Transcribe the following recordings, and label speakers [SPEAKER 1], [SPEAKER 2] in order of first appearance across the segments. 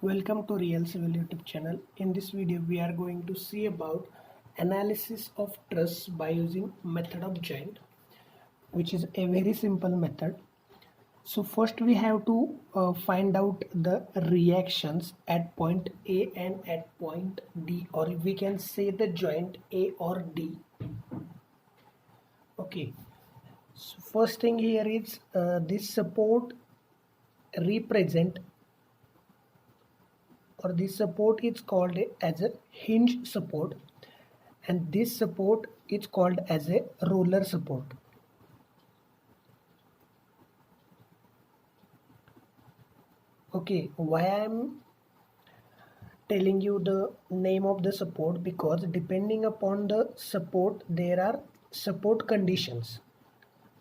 [SPEAKER 1] Welcome to Real Civil YouTube channel. In this video we are going to see about analysis of truss by using method of joint, which is a very simple method. So first we have to find out the reactions at point A and at point D, or we can say the joint A or D. Okay, so first thing here is this support represent, or this support is called as a hinge support, and this support is called as a roller support. Okay, why I am telling you the name of the support? Because depending upon the support there are support conditions.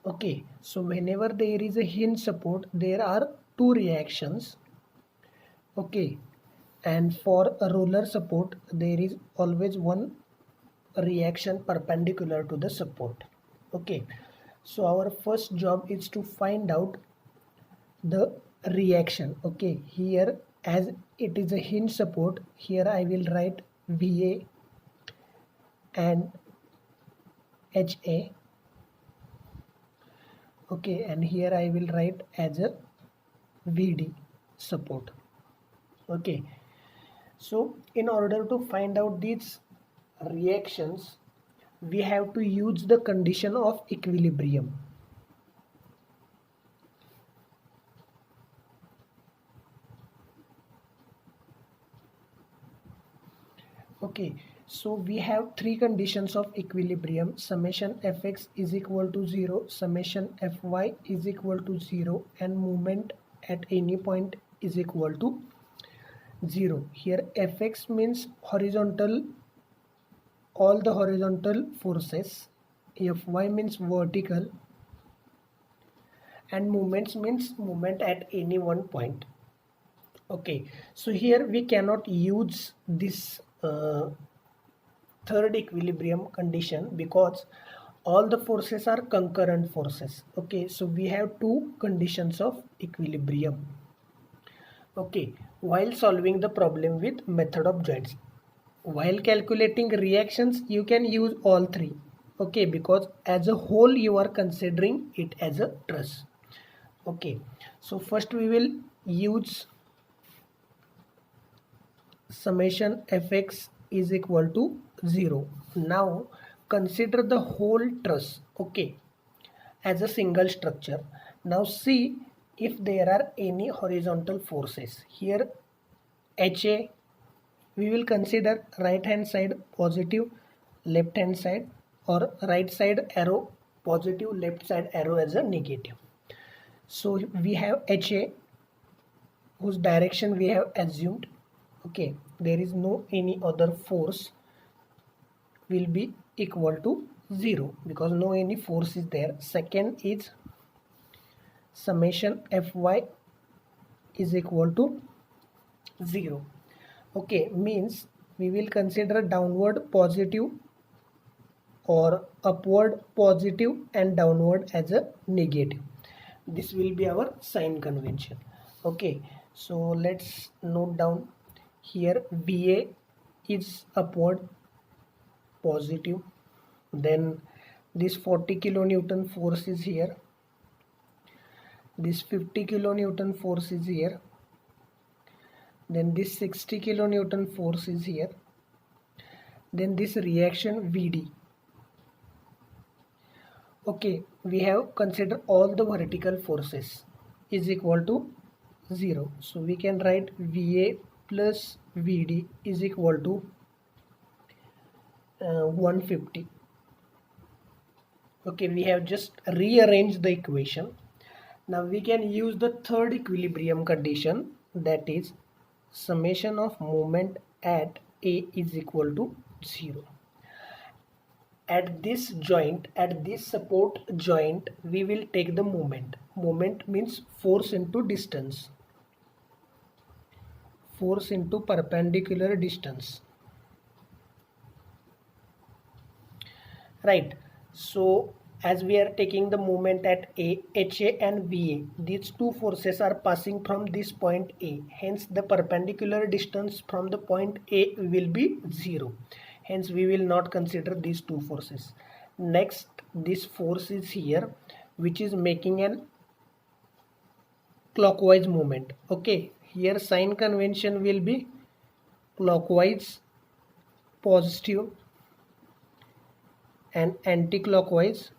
[SPEAKER 1] Okay, so whenever there is a hinge support there are two reactions. Okay, and for a roller support there is always one reaction perpendicular to the support. Okay, so our first job is to find out the reaction. Okay, here as it is a hinge support, here I will write VA and HA. Okay, and here I will write as a VD support. Okay, so in order to find out these reactions we have to use the condition of equilibrium. Okay, so we have three conditions of equilibrium: summation fx is equal to 0, summation fy is equal to 0, and moment at any point is equal to 0. Here fx means horizontal, all the horizontal forces, fy means vertical, and moments means moment at any one point. Okay, so here we cannot use this third equilibrium condition because all the forces are concurrent forces. Okay, so we have two conditions of equilibrium. Okay, while solving the problem with method of joints, while calculating reactions you can use all three. Okay, because as a whole you are considering it as a truss. Okay, so first we will use summation fx is equal to 0. Now consider the whole truss, okay, as a single structure. Now see if there are any horizontal forces. Here HA, we will consider right hand side positive, left hand side, or right side arrow positive, left side arrow as a negative. So we have HA whose direction we have assumed. Okay, there is no any other force will be equal to 0 because no any force is there. Second is summation fy is equal to 0. Okay, means we will consider downward positive or upward positive and downward as a negative. This will be our sign convention. Okay, so let's note down. Here VA is upward positive, then this 40 kilonewton force is here, this 50 kilonewton force is here, then this 60 kilonewton force is here, then this reaction VD. Okay, we have considered all the vertical forces is equal to 0, so we can write VA plus VD is equal to 150. Okay, we have just rearranged the equation. Now we can use the third equilibrium condition, that is summation of moment at A is equal to 0. At this joint, at this support joint, we will take the moment. Moment means force into distance, force into perpendicular distance, right? So as we are taking the moment at A, HA and VA, these two forces are passing from this point A. Hence, the perpendicular distance from the point A will be 0. Hence, we will not consider these two forces. Next, this force is here, which is making an clockwise movement. Okay, here sign convention will be clockwise positive and anti-clockwise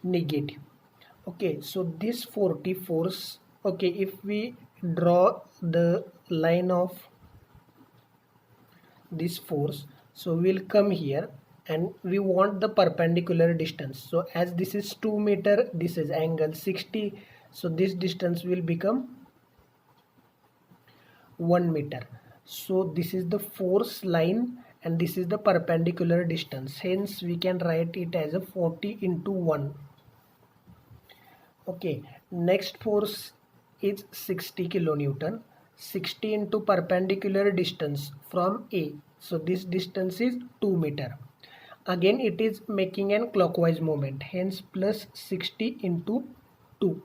[SPEAKER 1] negative. Okay, so this 40 force, okay, if we draw the line of this force, so we'll come here and we want the perpendicular distance. So as this is 2 meter, this is angle 60, so this distance will become 1 meter. So this is the force line and this is the perpendicular distance. Hence we can write it as a 40 into 1. Okay, next force is 60 kilonewton. 60 into perpendicular distance from A. So this distance is 2 meter. Again it is making an clockwise movement. Hence plus 60 into 2.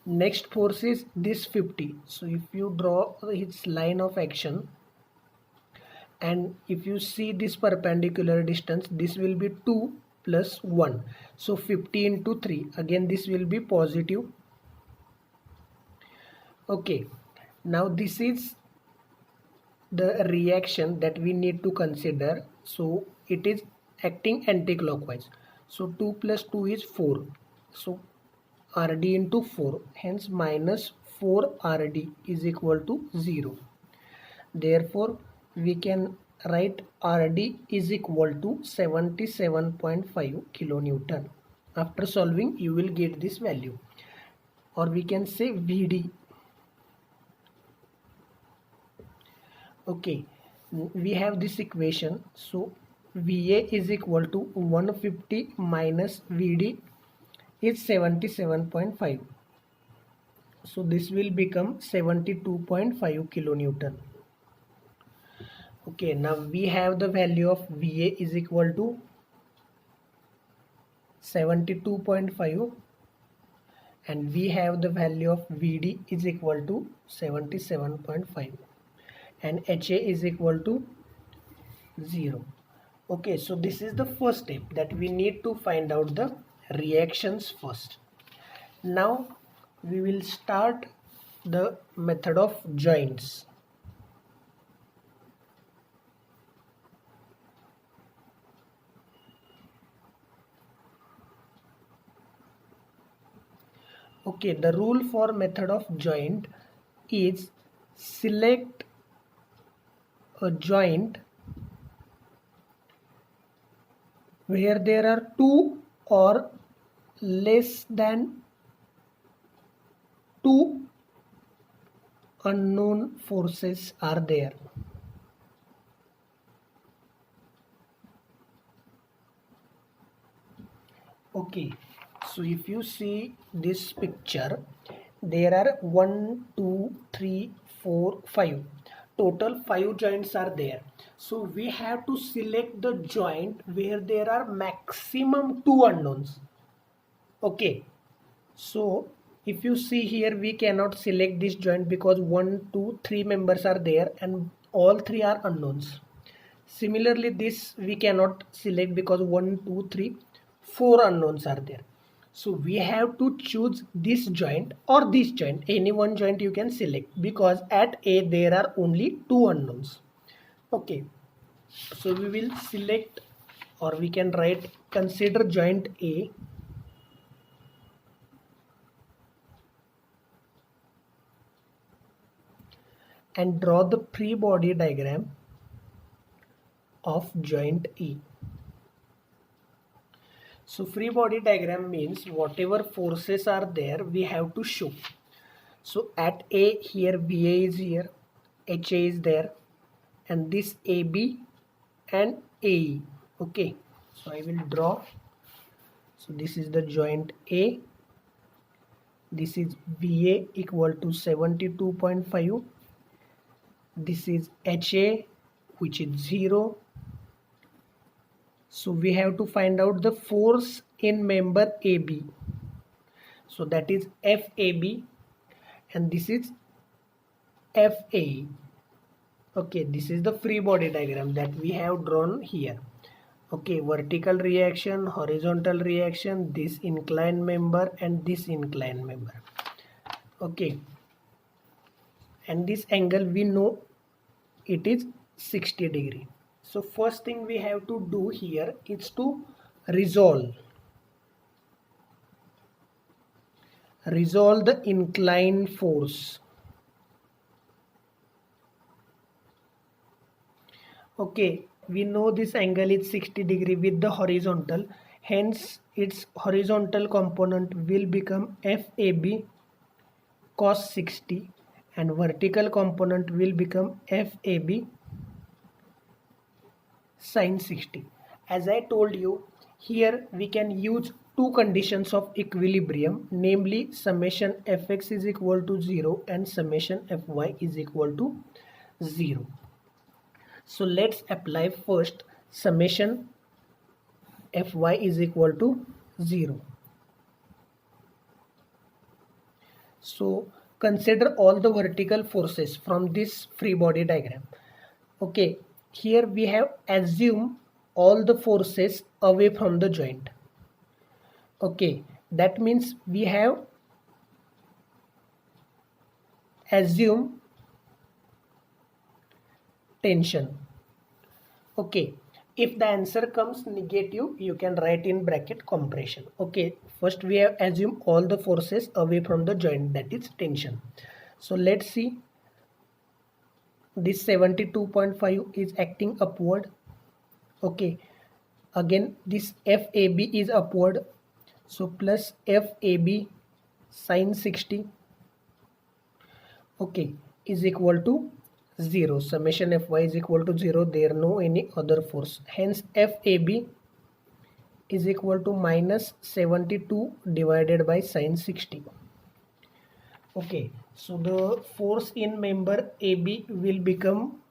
[SPEAKER 1] Next force is this 50. So if you draw its line of action and if you see this perpendicular distance, this will be 2 plus 1. So 50 into 3. Again this will be positive. Okay, now this is the reaction that we need to consider. So it is acting anti-clockwise. So 2 plus 2 is 4. So Rd into 4. Hence minus 4 Rd is equal to 0. Therefore, we can write Rd is equal to 77.5 kilonewton. After solving, you will get this value. Or we can say Vd. Okay, we have this equation. So Va is equal to 150 minus Vd is 77.5. So this will become 72.5 kilonewton. Okay, now we have the value of Va is equal to 72.5 and we have the value of Vd is equal to 77.5 and Ha is equal to 0. Okay, so this is the first step, that we need to find out the reactions first. Now we will start the method of joints. Okay, the rule for method of joint is select a joint where there are two or less than two unknown forces are there. Okay, so if you see this picture, there are 1, 2, 3, 4, 5. Total 5 joints are there. So we have to select the joint where there are maximum 2 unknowns. Okay, so if you see here, we cannot select this joint because 1, 2, 3 members are there and all 3 are unknowns. Similarly, this we cannot select because 1, 2, 3, 4 unknowns are there. So we have to choose this joint or this joint. Any one joint you can select because at A there are only 2 unknowns. Okay, so we will select, or we can write consider joint A. And draw the free body diagram of joint E. So free body diagram means whatever forces are there we have to show. So at A, here VA is here, HA is there, and this AB and AE. Okay, so I will draw. So this is the joint A. This is VA equal to 72.5. This is HA, which is 0. So we have to find out the force in member AB. So that is FAB and this is FAE. Okay, this is the free body diagram that we have drawn here. Okay, vertical reaction, horizontal reaction, this inclined member and this inclined member. Okay, and this angle we know it is 60 degree. So first thing we have to do here is to resolve the inclined force. Okay, we know this angle is 60 degree with the horizontal, hence its horizontal component will become FAB cos 60 and vertical component will become FAB sin 60. As I told you, here we can use two conditions of equilibrium, namely summation fx is equal to 0 and summation fy is equal to 0. So let's apply first summation fy is equal to 0. So consider all the vertical forces from this free body diagram. Okay, here we have assumed all the forces away from the joint. Okay, that means we have assumed tension. Okay, if the answer comes negative, you can write in bracket compression. Okay, first we have assumed all the forces away from the joint, that is tension. So let's see, this 72.5 is acting upward. Okay, again this FAB is upward, so plus FAB sin 60, okay, is equal to 0. Summation fy is equal to 0. There no any other force, hence FAB is equal to minus 72 divided by sin 60. Okay, so the force in member AB will become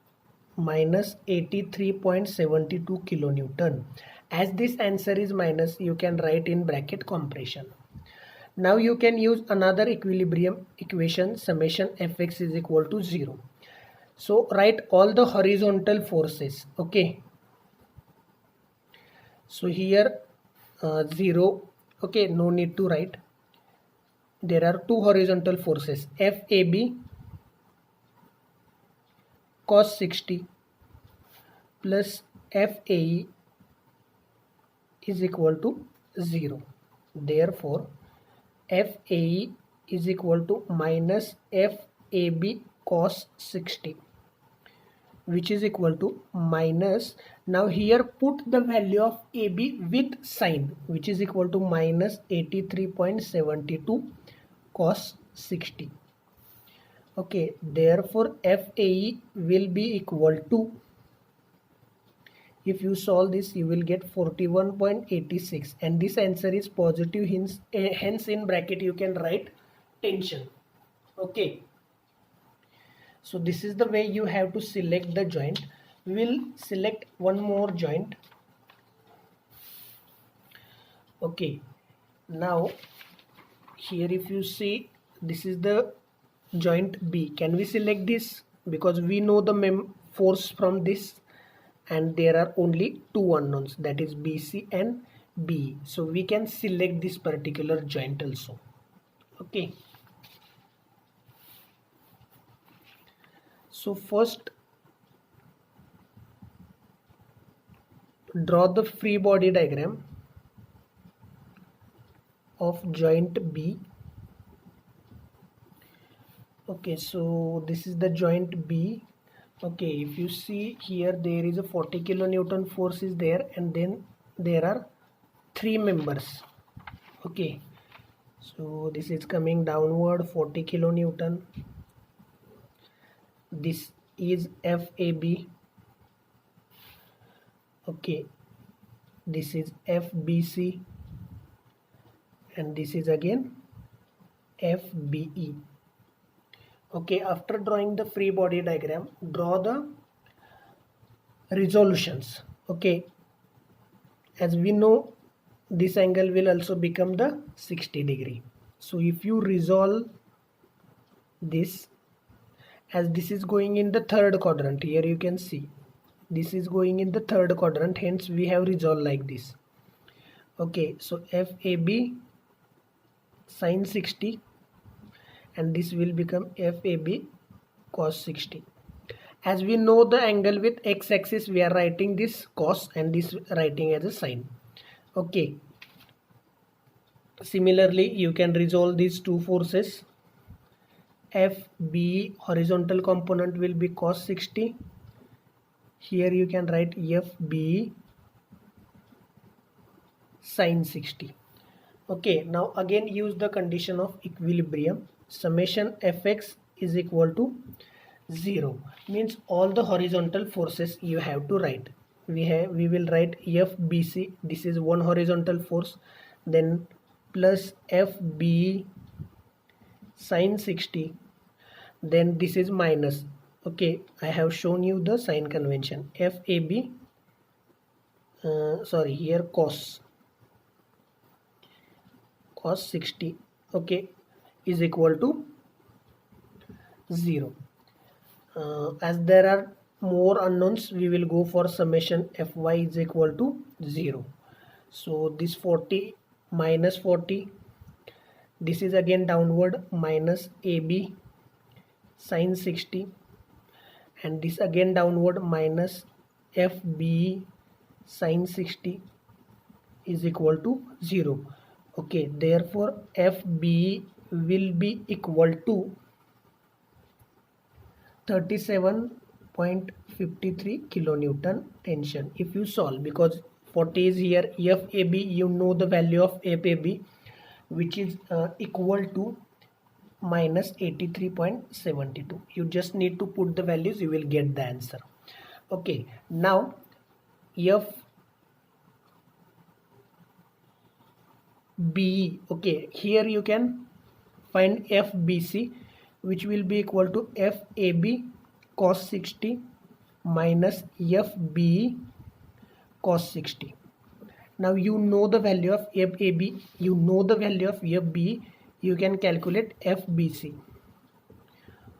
[SPEAKER 1] minus 83.72 kilonewton. As this answer is minus, you can write in bracket compression. Now you can use another equilibrium equation, summation fx is equal to 0. So write all the horizontal forces. Okay, so here 0. Okay, no need to write. There are two horizontal forces, FAB cos 60 plus FAE is equal to 0. Therefore FAE is equal to minus FAB cos 60, which is equal to minus, now here put the value of AB with sign, which is equal to minus 83.72 cos 60. Okay, therefore FAE will be equal to, if you solve this you will get 41.86 and this answer is positive, hence in bracket you can write tension. Okay, so this is the way you have to select the joint. We will select one more joint. Okay, now here if you see, this is the joint B. Can we select this? Because we know the force from this and there are only two unknowns, that is BC and BE. So we can select this particular joint also. Okay, so first draw the free body diagram of joint B. Okay, so this is the joint B. Okay, if you see here, there is a 40 kilonewton force is there and then there are three members. Okay, so this is coming downward 40 kilonewton. This is FAB. Okay, this is FBC and this is again FBE. Okay, after drawing the free body diagram, draw the resolutions. Okay, as we know, this angle will also become the 60 degree. So if you resolve this, as this is going in the third quadrant, here you can see this is going in the third quadrant, hence we have resolved like this. Okay, so FAB sin 60, and this will become FAB cos 60. As we know the angle with x-axis, we are writing this cos and this writing as a sin. Okay, similarly you can resolve these two forces. FB horizontal component will be cos 60. Here you can write FB sin 60. Okay, now again use the condition of equilibrium. Summation Fx is equal to 0, means all the horizontal forces you have to write. We will write FBC, this is one horizontal force, then plus FB sin 60, then this is minus. Okay, I have shown you the sign convention. FAB here cos 60, okay, is equal to 0. As there are more unknowns, we will go for summation Fy is equal to 0. So this 40 minus 40, this is again downward, minus AB sin 60, and this again downward, minus FB sin 60 is equal to 0. Okay, therefore FB will be equal to 37.53 kilonewton tension if you solve, because 40 is here. FAB, you know the value of FAB, which is equal to minus 83.72. You just need to put the values, you will get the answer. Okay, now FB, okay, here you can find FBC, which will be equal to FAB cos 60 minus FB cos 60. Now you know the value of FAB, you know the value of FB, you can calculate FBC,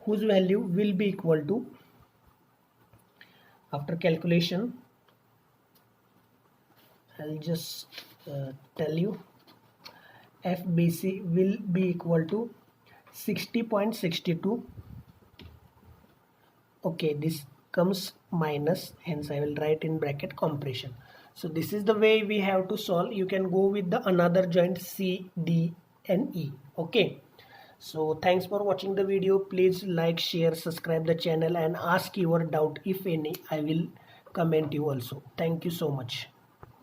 [SPEAKER 1] whose value will be equal to, after calculation, I'll just tell you, FBC will be equal to 60.62. okay, this comes minus, hence I will write in bracket compression. So this is the way we have to solve. You can go with the another joint C, D and E. Okay, so thanks for watching the video. Please like, share, subscribe the channel and ask your doubt if any. I will comment you also. Thank you so much.